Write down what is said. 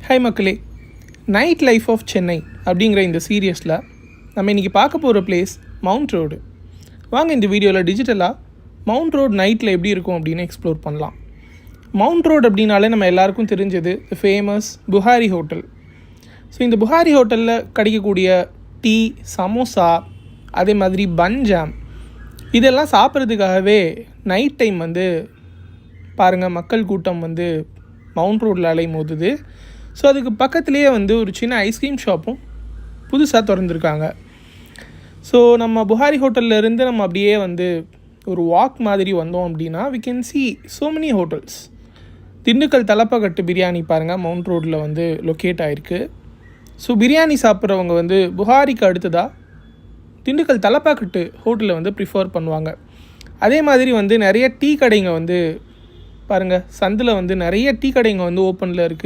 Hi மக்களே, night life of Chennai அப்படிங்கிற இந்த சீரியஸில் நம்ம இன்றைக்கி பார்க்க போகிற பிளேஸ் மவுண்ட் ரோடு. வாங்க இந்த வீடியோவில் டிஜிட்டலாக மவுண்ட் ரோடு நைட்டில் எப்படி இருக்கும் அப்படின்னு எக்ஸ்ப்ளோர் பண்ணலாம். மவுண்ட் ரோடு அப்படின்னாலே நம்ம எல்லாருக்கும் தெரிஞ்சது ஃபேமஸ் புகாரி ஹோட்டல். ஸோ இந்த புகாரி ஹோட்டலில் கிடைக்கக்கூடிய டீ, சமோசா, அதே மாதிரி பன்ஜாம் இதெல்லாம் சாப்பிட்றதுக்காகவே நைட் டைம் பாருங்கள் மக்கள் கூட்டம் மவுண்ட் ரோடில் அலைமோதுது. ஸோ அதுக்கு பக்கத்துலேயே ஒரு சின்ன ஐஸ்கிரீம் ஷாப்பும் புதுசாக திறந்துருக்காங்க. ஸோ நம்ம புகாரி ஹோட்டல்லேருந்து நம்ம அப்படியே ஒரு வாக் மாதிரி வந்தோம் அப்படின்னா we can see so many hotels. Dindigul Thalappakatti biryani பாருங்கள் மவுண்ட் ரோடில் லொக்கேட் ஆகிருக்கு. ஸோ பிரியாணி சாப்பிட்றவங்க புகாரிக்கு அடுத்ததாக திண்டுக்கல் தலப்பாக்கட்டு ஹோட்டலில் ப்ரிஃபர் பண்ணுவாங்க. அதே மாதிரி நிறைய டீ கடைங்க பாருங்கள் சந்தில் நிறைய டீ கடைங்க ஓப்பனில் இருக்குது.